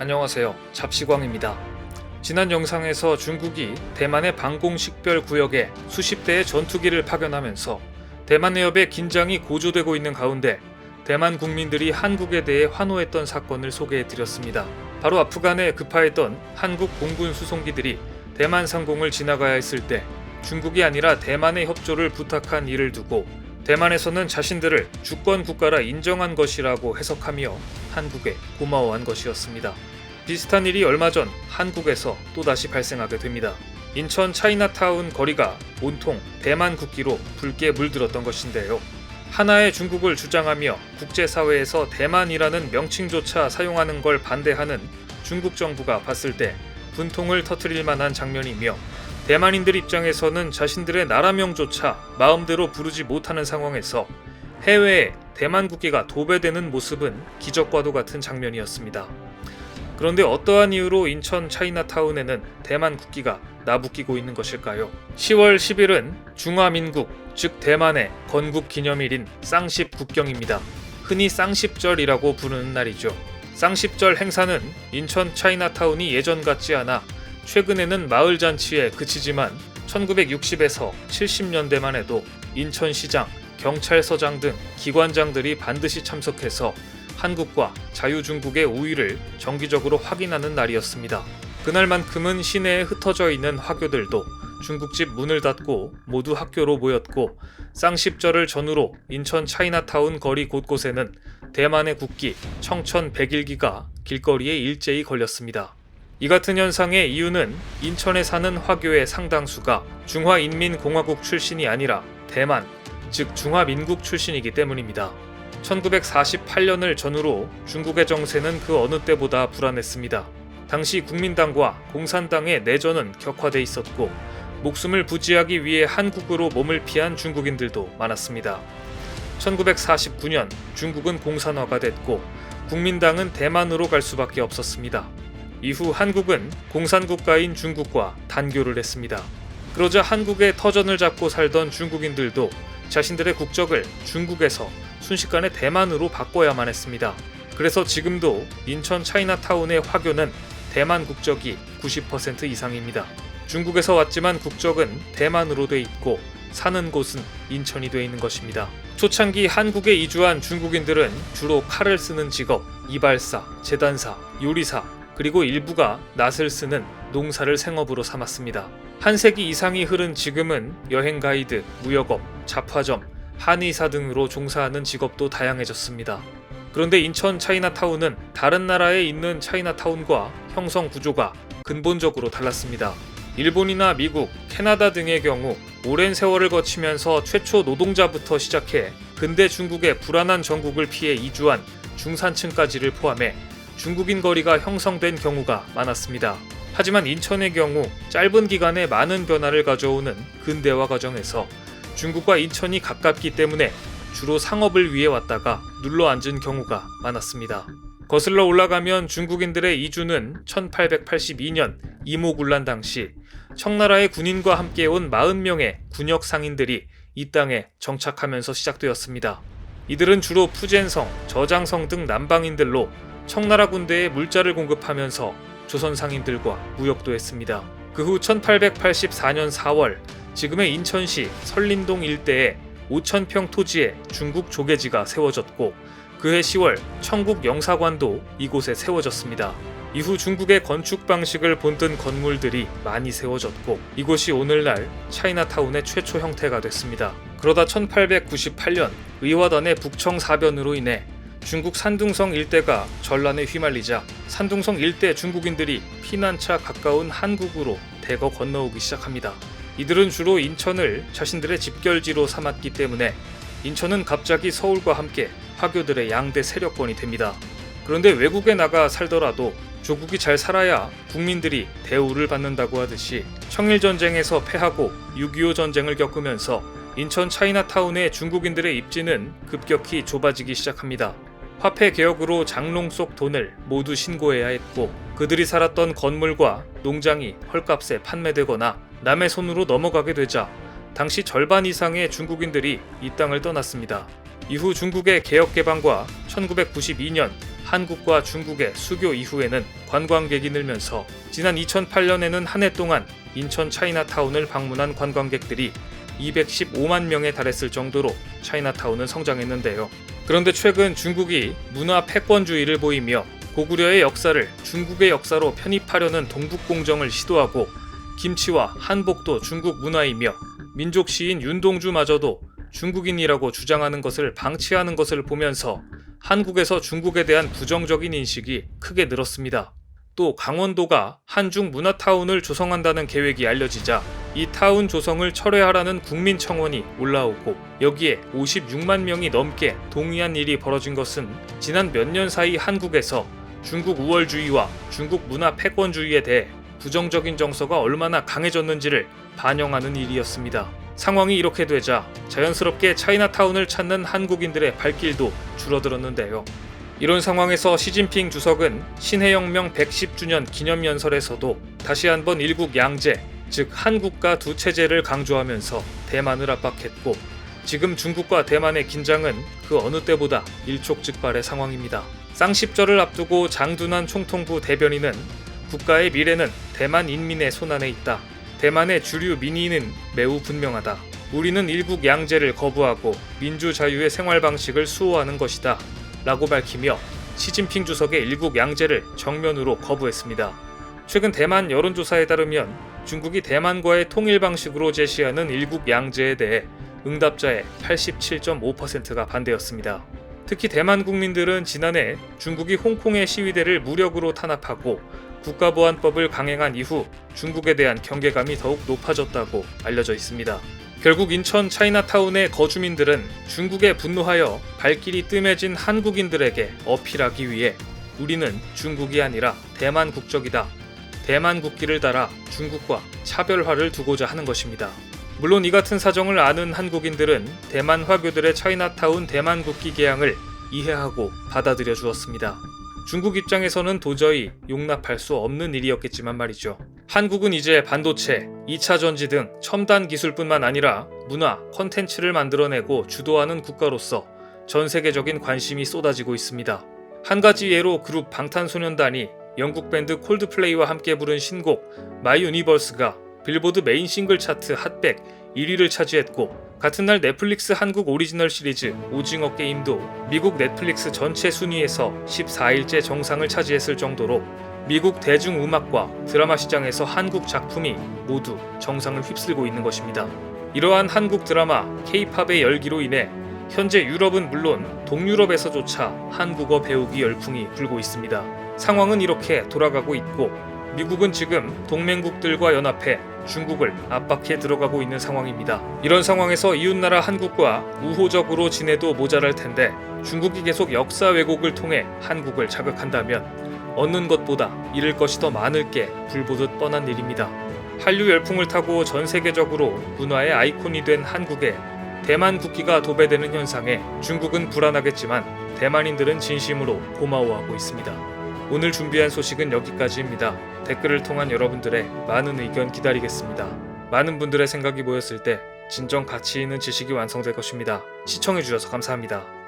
안녕하세요. 잡시광입니다. 지난 영상에서 중국이 대만의 방공식별 구역에 수십 대의 전투기를 파견하면서 대만 해협의 긴장이 고조되고 있는 가운데 대만 국민들이 한국에 대해 환호했던 사건을 소개해드렸습니다. 바로 아프간에 급파했던 한국 공군 수송기들이 대만 상공을 지나가야 했을 때 중국이 아니라 대만의 협조를 부탁한 일을 두고 대만에서는 자신들을 주권 국가라 인정한 것이라고 해석하며 한국에 고마워한 것이었습니다. 비슷한 일이 얼마 전 한국에서 또다시 발생하게 됩니다. 인천 차이나타운 거리가 온통 대만 국기로 붉게 물들었던 것인데요. 하나의 중국을 주장하며 국제사회에서 대만이라는 명칭조차 사용하는 걸 반대하는 중국 정부가 봤을 때 분통을 터뜨릴 만한 장면이며 대만인들 입장에서는 자신들의 나라명조차 마음대로 부르지 못하는 상황에서 해외에 대만 국기가 도배되는 모습은 기적과도 같은 장면이었습니다. 그런데 어떠한 이유로 인천 차이나타운에는 대만 국기가 나부끼고 있는 것일까요? 10월 10일은 중화민국, 즉 대만의 건국 기념일인 쌍십 국경입니다. 흔히 쌍십절이라고 부르는 날이죠. 쌍십절 행사는 인천 차이나타운이 예전 같지 않아 최근에는 마을잔치에 그치지만 1960에서 70년대만 해도 인천시장, 경찰서장 등 기관장들이 반드시 참석해서 한국과 자유중국의 우위를 정기적으로 확인하는 날이었습니다. 그날만큼은 시내에 흩어져 있는 화교들도 중국집 문을 닫고 모두 학교로 모였고 쌍십절을 전후로 인천 차이나타운 거리 곳곳에는 대만의 국기 청천101기가 길거리에 일제히 걸렸습니다. 이 같은 현상의 이유는 인천에 사는 화교의 상당수가 중화인민공화국 출신이 아니라 대만, 즉 중화민국 출신이기 때문입니다. 1948년을 전후로 중국의 정세는 그 어느 때보다 불안했습니다. 당시 국민당과 공산당의 내전은 격화돼 있었고 목숨을 부지하기 위해 한국으로 몸을 피한 중국인들도 많았습니다. 1949년 중국은 공산화가 됐고 국민당은 대만으로 갈 수밖에 없었습니다. 이후 한국은 공산국가인 중국과 단교를 했습니다. 그러자 한국의 터전을 잡고 살던 중국인들도 자신들의 국적을 중국에서 순식간에 대만으로 바꿔야만 했습니다. 그래서 지금도 인천 차이나타운의 화교는 대만 국적이 90% 이상입니다. 중국에서 왔지만 국적은 대만으로 돼 있고 사는 곳은 인천이 돼 있는 것입니다. 초창기 한국에 이주한 중국인들은 주로 칼을 쓰는 직업, 이발사, 제단사, 요리사, 그리고 일부가 낫을 쓰는 농사를 생업으로 삼았습니다. 한 세기 이상이 흐른 지금은 여행 가이드, 무역업, 잡화점, 한의사 등으로 종사하는 직업도 다양해졌습니다. 그런데 인천 차이나타운은 다른 나라에 있는 차이나타운과 형성 구조가 근본적으로 달랐습니다. 일본이나 미국, 캐나다 등의 경우 오랜 세월을 거치면서 최초 노동자부터 시작해 근대 중국의 불안한 정국을 피해 이주한 중산층까지를 포함해 중국인 거리가 형성된 경우가 많았습니다. 하지만 인천의 경우 짧은 기간에 많은 변화를 가져오는 근대화 과정에서 중국과 인천이 가깝기 때문에 주로 상업을 위해 왔다가 눌러앉은 경우가 많았습니다. 거슬러 올라가면 중국인들의 이주는 1882년 이모군란 당시 청나라의 군인과 함께 온 40명의 군역 상인들이 이 땅에 정착하면서 시작되었습니다. 이들은 주로 푸젠성, 저장성 등 남방인들로 청나라 군대에 물자를 공급하면서 조선 상인들과 무역도 했습니다. 그 후 1884년 4월 지금의 인천시 설린동 일대에 5,000평 토지에 중국 조계지가 세워졌고 그해 10월 청국 영사관도 이곳에 세워졌습니다. 이후 중국의 건축 방식을 본뜬 건물들이 많이 세워졌고 이곳이 오늘날 차이나타운의 최초 형태가 됐습니다. 그러다 1898년 의화단의 북청사변으로 인해 중국 산둥성 일대가 전란에 휘말리자 산둥성 일대 중국인들이 피난차 가까운 한국으로 대거 건너오기 시작합니다. 이들은 주로 인천을 자신들의 집결지로 삼았기 때문에 인천은 갑자기 서울과 함께 화교들의 양대 세력권이 됩니다. 그런데 외국에 나가 살더라도 조국이 잘 살아야 국민들이 대우를 받는다고 하듯이 청일전쟁에서 패하고 6.25 전쟁을 겪으면서 인천 차이나타운의 중국인들의 입지는 급격히 좁아지기 시작합니다. 화폐 개혁으로 장롱 속 돈을 모두 신고해야 했고 그들이 살았던 건물과 농장이 헐값에 판매되거나 남의 손으로 넘어가게 되자 당시 절반 이상의 중국인들이 이 땅을 떠났습니다. 이후 중국의 개혁개방과 1992년 한국과 중국의 수교 이후에는 관광객이 늘면서 지난 2008년에는 한 해 동안 인천 차이나타운을 방문한 관광객들이 215만 명에 달했을 정도로 차이나타운은 성장했는데요. 그런데 최근 중국이 문화 패권주의를 보이며 고구려의 역사를 중국의 역사로 편입하려는 동북공정을 시도하고 김치와 한복도 중국 문화이며 민족 시인 윤동주마저도 중국인이라고 주장하는 것을 방치하는 것을 보면서 한국에서 중국에 대한 부정적인 인식이 크게 늘었습니다. 또 강원도가 한중 문화타운을 조성한다는 계획이 알려지자 이 타운 조성을 철회하라는 국민청원이 올라오고 여기에 56만 명이 넘게 동의한 일이 벌어진 것은 지난 몇 년 사이 한국에서 중국 우월주의와 중국 문화 패권주의에 대해 부정적인 정서가 얼마나 강해졌는지를 반영하는 일이었습니다. 상황이 이렇게 되자 자연스럽게 차이나타운을 찾는 한국인들의 발길도 줄어들었는데요. 이런 상황에서 시진핑 주석은 신해혁명 110주년 기념연설에서도 다시 한번 일국 양제, 즉 한국과 두 체제를 강조하면서 대만을 압박했고 지금 중국과 대만의 긴장은 그 어느 때보다 일촉즉발의 상황입니다. 쌍십절을 앞두고 장둔환 총통부 대변인은 국가의 미래는 대만 인민의 손안에 있다. 대만의 주류 민의는 매우 분명하다. 우리는 일국 양제를 거부하고 민주자유의 생활 방식을 수호하는 것이다. 라고 밝히며 시진핑 주석의 일국 양제를 정면으로 거부했습니다. 최근 대만 여론조사에 따르면 중국이 대만과의 통일 방식으로 제시하는 일국 양제에 대해 응답자의 87.5%가 반대였습니다. 특히 대만 국민들은 지난해 중국이 홍콩의 시위대를 무력으로 탄압하고 국가보안법을 강행한 이후 중국에 대한 경계감이 더욱 높아졌다고 알려져 있습니다. 결국 인천 차이나타운의 거주민들은 중국에 분노하여 발길이 뜸해진 한국인들에게 어필하기 위해 우리는 중국이 아니라 대만 국적이다. 대만 국기를 달아 중국과 차별화를 두고자 하는 것입니다. 물론 이 같은 사정을 아는 한국인들은 대만 화교들의 차이나타운 대만 국기 개항을 이해하고 받아들여 주었습니다. 중국 입장에서는 도저히 용납할 수 없는 일이었겠지만 말이죠. 한국은 이제 반도체, 2차 전지 등 첨단 기술뿐만 아니라 문화, 콘텐츠를 만들어내고 주도하는 국가로서 전 세계적인 관심이 쏟아지고 있습니다. 한 가지 예로 그룹 방탄소년단이 영국 밴드 콜드플레이와 함께 부른 신곡 마이 유니버스가 빌보드 메인 싱글 차트 핫백 1위를 차지했고 같은 날 넷플릭스 한국 오리지널 시리즈 오징어 게임도 미국 넷플릭스 전체 순위에서 14일째 정상을 차지했을 정도로 미국 대중음악과 드라마 시장에서 한국 작품이 모두 정상을 휩쓸고 있는 것입니다. 이러한 한국 드라마, K-팝의 열기로 인해 현재 유럽은 물론 동유럽에서조차 한국어 배우기 열풍이 불고 있습니다. 상황은 이렇게 돌아가고 있고 미국은 지금 동맹국들과 연합해 중국을 압박해 들어가고 있는 상황입니다. 이런 상황에서 이웃나라 한국과 우호적으로 지내도 모자랄 텐데 중국이 계속 역사 왜곡을 통해 한국을 자극한다면 얻는 것보다 잃을 것이 더 많을 게 불보듯 뻔한 일입니다. 한류 열풍을 타고 전 세계적으로 문화의 아이콘이 된 한국에 대만 국기가 도배되는 현상에 중국은 불안하겠지만 대만인들은 진심으로 고마워하고 있습니다. 오늘 준비한 소식은 여기까지입니다. 댓글을 통한 여러분들의 많은 의견 기다리겠습니다. 많은 분들의 생각이 모였을 때 진정 가치 있는 지식이 완성될 것입니다. 시청해주셔서 감사합니다.